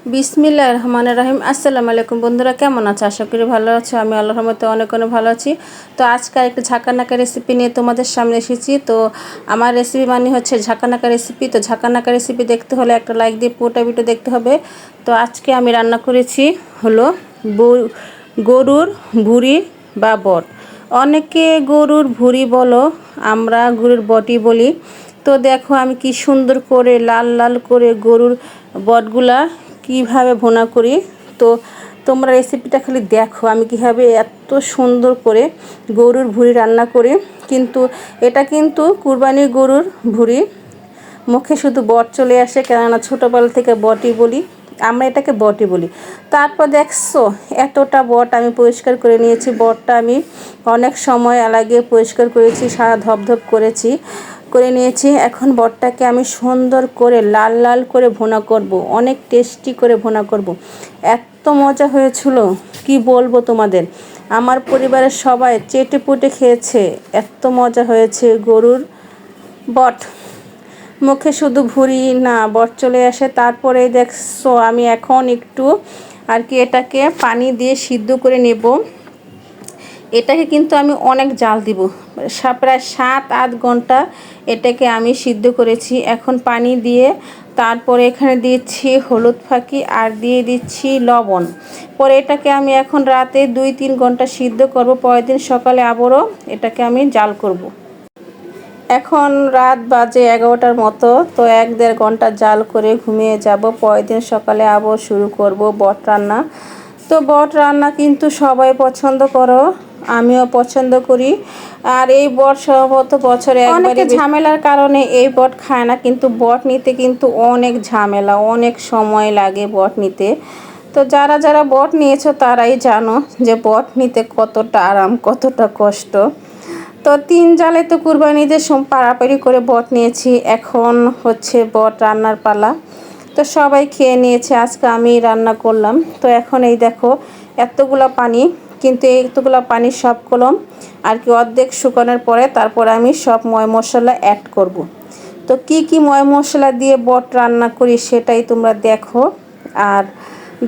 বিসমিল্লাহির রহমানির রহিম। আসসালামু আলাইকুম বন্ধুরা, কেমন আছো? আশা করি ভালো আছো। আমি আল্লাহর রহমতে অনেক অনেক ভালো আছি। তো আজকে একটা ঝাঁকানাকা রেসিপি নিয়ে তোমাদের সামনে এসেছি। তো আমার রেসিপি মানে হচ্ছে ঝাঁকানাকা রেসিপি। তো ঝাঁকানাকা রেসিপি দেখতে হলে একটা লাইক দিয়ে পুরোটা ভিডিও দেখতে হবে। তো আজকে আমি রান্না করেছি হলো গরুর ভুঁড়ি বা বট। অনেকে গরুর ভুঁড়ি বলো, আমরা গরুর বটি বলি। তো দেখো আমি কি সুন্দর করে লাল লাল করে গরুর বটগুলা কিভাবে ভুনা করি। তো তোমরা রেসিপিটা খালি দেখো আমি কীভাবে এত সুন্দর করে গরুর ভুঁড়ি রান্না করি। কিন্তু এটা কিন্তু কুরবানির গরুর ভুঁড়ি, মুখে শুধু বট চলে আসে, কেননা ছোটোবেলা থেকে বটই বলি, আমরা এটাকে বটই বলি। তারপর দেখছো এতটা বট আমি পরিষ্কার করে নিয়েছি। বটটা আমি অনেক সময় লাগিয়ে পরিষ্কার করেছি, সারা ধপধপ করে নিয়েছি। এখন বটটাকে আমি সুন্দর করে লাল লাল করে ভুনা করব, অনেক টেস্টি করে ভুনা করব। এত মজা হয়েছিল কি বলবো তোমাদের, আমার পরিবারের সবাই চেটে পুটে খেয়েছে, এত মজা হয়েছে গরুর বট। মুখে শুধু ভুঁড়ি না, বট চলে আসে। তারপরে দেখছো আমি এখন একটু এটাকে পানি দিয়ে সিদ্ধ করে নেব। এটাকে কিন্তু আমি অনেক জাল দিব, প্রায় 7-8 ঘন্টা এটাকে আমি সিদ্ধ করেছি। এখন পানি দিয়ে তারপরে এখানে দিচ্ছি হলুদ ফাঁকি আর দিয়ে দিচ্ছি লবণ। পরে এটাকে আমি এখন রাতে 2-3 ঘন্টা সিদ্ধ করব, পরের দিন সকালে আবারও এটাকে আমি জাল করব। এখন রাত বাজে 11টার মতো। তো 1-1.5 ঘন্টা জাল করে ঘুমিয়ে যাব, পরের দিন সকালে আবার শুরু করব বট রান্না। তো বট রান্না কিন্তু সবাই পছন্দ করো, আমিও পছন্দ করি। আর এই বট সম্ভবত বছরে একবারই, ঝামেলার কারণে এই বট খায় না, কিন্তু বট নিতে কিন্তু অনেক ঝামেলা, অনেক সময় লাগে বট নিতে। তো যারা যারা বট নিয়েছো তারাই জানো যে বট নিতে কতটা আরাম, কতটা কষ্ট। তো 3 জালে তো কুরবানিদের পাড়াপাড়ি করে বট নিয়েছি, এখন হচ্ছে বট রান্নার পালা। তো সবাই খেয়ে নিয়েছে, আজকে আমি রান্না করলাম। তো এখন এই দেখো এতগুলো পানি, কিন্তু এতগুলো পানি সব কলম অর্ধেক শুকানোর পরে তারপর আমি সব ময় মশলা অ্যাড করব। তো কি ময় মশলা দিয়ে বট রান্না করি সেটাই তোমরা দেখো, আর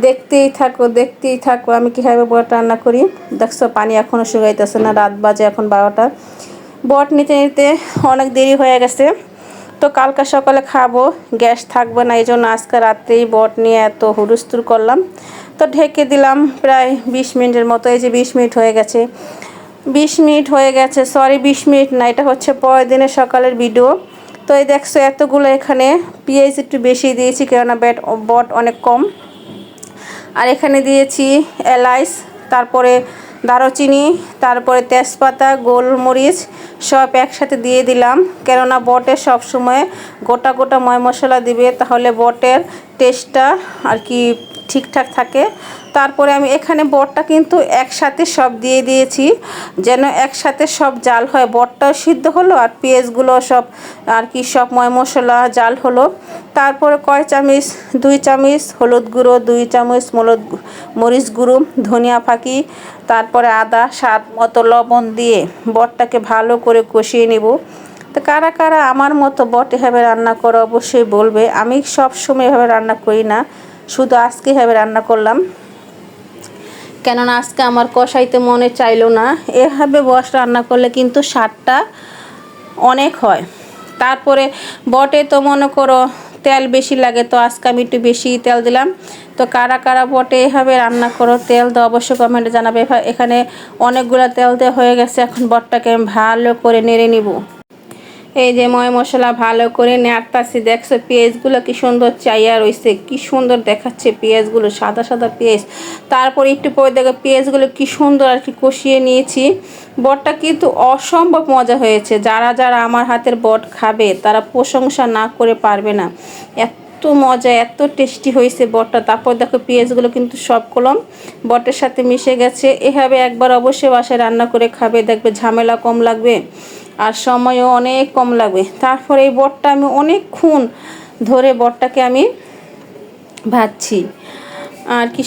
দেখতেই থাকো আমি কীভাবে বট রান্না করি। দেখছো পানি এখনও শুকাইতেছে না, রাত বাজে এখন 12টা। বট নিতে নিতে অনেক দেরি হয়ে গেছে। তো কালকে সকালে খাবো, গ্যাস থাকবে না, এই জন্য আজকে রাত্রেই বট নিয়ে এত হুড়স্থুর করলাম। তো ঢেকে দিলাম প্রায় 20 মিনিটের মতো। এই যে 20 মিনিট হয়ে গেছে, 20 মিনিট হয়ে গেছে, সরি 20 মিনিট না, এটা হচ্ছে পরের দিনের সকালের ভিডিও। তো এই দেখছো এতগুলো এখানে পেঁয়াজ একটু বেশি দিয়েছি, কেননা বট অনেক কম। আর এখানে দিয়েছি এলাচ, তারপরে দারুচিনি, তারপরে তেজপাতা, গোলমরিচ সব একসাথে দিয়ে দিলাম, কেননা বটে সব সময় গোটা গোটা ময় মশলা দিবে, তাহলে বটের টেস্টটা ঠিকঠাক থাকে। তারপরে আমি এখানে বটটা কিন্তু একসাথে সব দিয়ে দিয়েছি, যেন একসাথে সব জাল হয়, বটটাও সিদ্ধ হলো আর পেঁয়াজগুলো সব সব ময় মশলা জাল হলো। তারপরে 2 চামচ হলুদ গুঁড়ো, 2 চামচ মরিচ গুঁড়ো, ধনিয়া ফাঁকি, তারপরে আদা, স্বাদ মতো লবণ দিয়ে বটটাকে ভালো করে কষিয়ে নেব। তো কারা কারা আমার মতো বট এভাবে রান্না করো অবশ্যই বলবে। আমি সব সময় এভাবে রান্না করি না, শুধু আজকে এভাবে রান্না করলাম, কেননা আজকে আমার কষাইতে মনে চাইলো না। এভাবে বট রান্না করলে কিন্তু স্বাদটা অনেক হয়। তারপরে বটে তো মনে করো তেল বেশি লাগে, তো আজকে আমি একটু বেশি তেল দিলাম। তো কারা কারা বটে এভাবে রান্না করো, তেল তো অবশ্যই কমেন্টে জানাবে। এখানে অনেকগুলো তেল দেওয়া হয়ে গেছে, এখন বটটাকে আমি ভালো করে নেড়ে নিব। এই যে ময় মশলা ভালো করে নাড়তাছি, দেখছো পেঁয়াজগুলো কি সুন্দর চাইয়া রয়েছে, কি সুন্দর দেখাচ্ছে পেঁয়াজগুলো, সাদা সাদা পেঁয়াজ। তারপরে একটু পরে দেখো পেঁয়াজগুলো কি সুন্দর কষিয়ে নিয়েছি। বটটা কিন্তু অসম্ভব মজা হয়েছে, যারা যারা আমার হাতের বট খাবে তারা প্রশংসা না করে পারবে না, এত মজা, এত টেস্টি হয়েছে বটটা। তারপর দেখো পেঁয়াজগুলো কিন্তু সব কলম বটের সাথে মিশে গেছে। এভাবে একবার অবশ্যই বাসায় রান্না করে খাবে, দেখবে ঝামেলা কম লাগবে আর সময়ও অনেক কম লাগবে। তারপরে এই বটটা আমি অনেকক্ষণ ধরে বটটাকে আমি ভাজছি,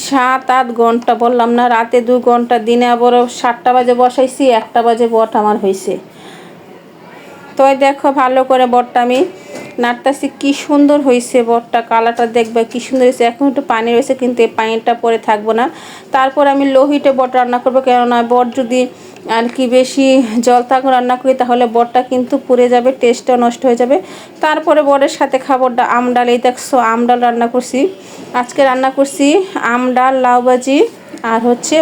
7-8 ঘন্টা, বললাম না রাতে 2 ঘন্টা, দিনে আবারও 7টা বাজে বসাইছি, 1টা বাজে বট আমার হয়েছে। তো দেখো ভালো করে বটটা আমি নাড়তাছি, কি সুন্দর হয়েছে বটটা, কালারটা দেখবে কি সুন্দর হয়েছে। এখন একটু পানি রয়েছে কিন্তু এই পানিটা পরে থাকবো না। তারপর আমি লো হিটে বট রান্না করবো, কেননা বট যদি আর কি বেশি জল থাকলে রান্না করি তাহলে বটটা কিন্তু পুড়ে যাবে, টেস্টটা নষ্ট হয়ে যাবে। তারপরে বটের সাথে খাবো আমডাল। এই দেখছো আমডাল রান্না করছি, আজকে রান্না করছি আমডাল, লাউ ভাজি আর হচ্ছে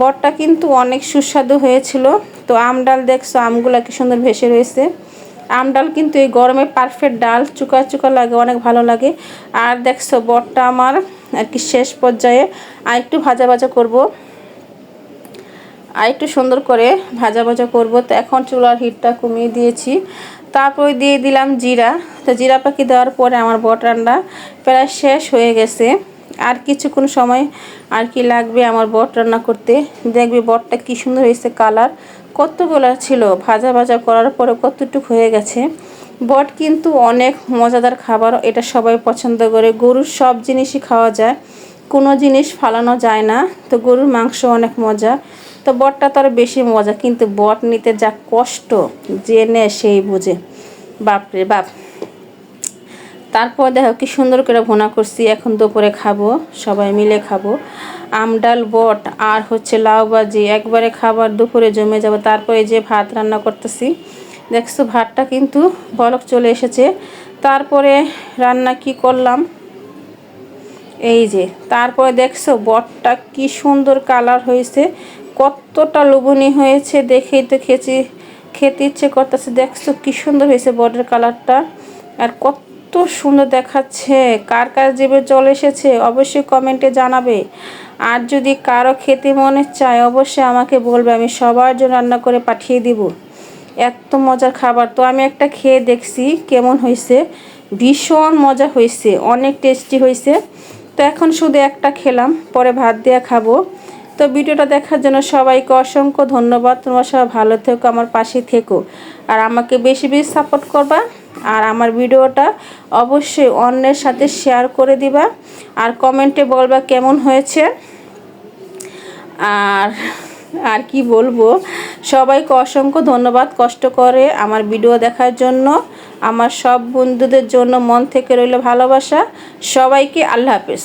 বটটা কিন্তু অনেক সুস্বাদু হয়েছিল। তো আমডাল দেখছো আমগুলা কি সুন্দর ভেসে রয়েছে। আমডাল কিন্তু এই গরমে পারফেক্ট ডাল, চুকা চুকা লাগে, অনেক ভালো লাগে। আর দেখছো বটটা আমার আর কি শেষ পর্যায়ে আর একটু ভাজা ভাজা করব, আর একটু সুন্দর করে ভাজা ভাজা করব। তো এখন চুলার হিটটা কমিয়ে দিয়েছি, তারপরে দিয়ে দিলাম জিরা। তো জিরা পাখি দেওয়ার পরে আমার বট রান্না প্রায় শেষ হয়ে গেছে। আর কিছুক্ষণ সময় আর কি লাগবে আমার বট রান্না করতে। দেখবি বটটা কি সুন্দর হয়েছে, কালার কতগুলো ছিল, ভাজা ভাজা করার পরে কতটুকু হয়ে গেছে। বট কিন্তু অনেক মজাদার খাবার, এটা সবাই পছন্দ করে। গরুর সব জিনিসই খাওয়া যায়, কোনো জিনিস ফালানো যায় না। তো গরুর মাংস অনেক মজা, তো বটটা তো আরও বেশি মজা। কিন্তু বট নিতে যা কষ্ট, যে নেয় সেই বুঝে, বাপরে বাপ। তারপর দেখো কি সুন্দর করে ভুনা করছি, এখন দুপুরে খাবো, সবাই মিলে খাবো। আমডাল, বট আর হচ্ছে লাউ ভাজি, একবারে খাবার দুপুরে জমে যাবে। তারপরে যে ভাত রান্না করতেছি, দেখছো ভাতটা কিন্তু বলক চলে এসেছে। তারপরে রান্না কি করলাম, এই যে তারপরে দেখছো বটটা কি সুন্দর কালার হয়েছে, কতটা লোভনীয় হয়েছে, দেখেই তো খেতে ইচ্ছে করতেছে। দেখছো কি সুন্দর হয়েছে বটের কালারটা, আর কত সুন্দর দেখাচ্ছে। কার কার জিভে জল এসেছে অবশ্যই কমেন্টে জানাবে। আর যদি কারো খেতে মনে চায় অবশ্যই আমাকে বলবে, আমি সবার জন্য রান্না করে পাঠিয়ে দিব। এত মজার খাবার। তো আমি একটা খেয়ে দেখছি কেমন হয়েছে, ভীষণ মজা হয়েছে, অনেক টেস্টি হয়েছে। তো এখন শুধু একটা খেলাম, পরে ভাত দিয়ে খাবো। তো ভিডিওটা দেখার জন্য সবাইকে অসংখ্য ধন্যবাদ। তোমরা সবাই ভালো থেকো, আমার পাশে থেকো, আর আমাকে বেশি বেশি সাপোর্ট করবা। আর আমার ভিডিওটা অবশ্যই অন্যের সাথে শেয়ার করে দিবা, আর কমেন্টে বলবা কেমন হয়েছে। আর আর কি বলবো, সবাইকে অসংখ্য ধন্যবাদ কষ্ট করে আমার ভিডিও দেখার জন্য। আমার সব বন্ধুদের জন্য মন থেকে রইল ভালোবাসা। সবাইকে আল্লাহ হাফেজ।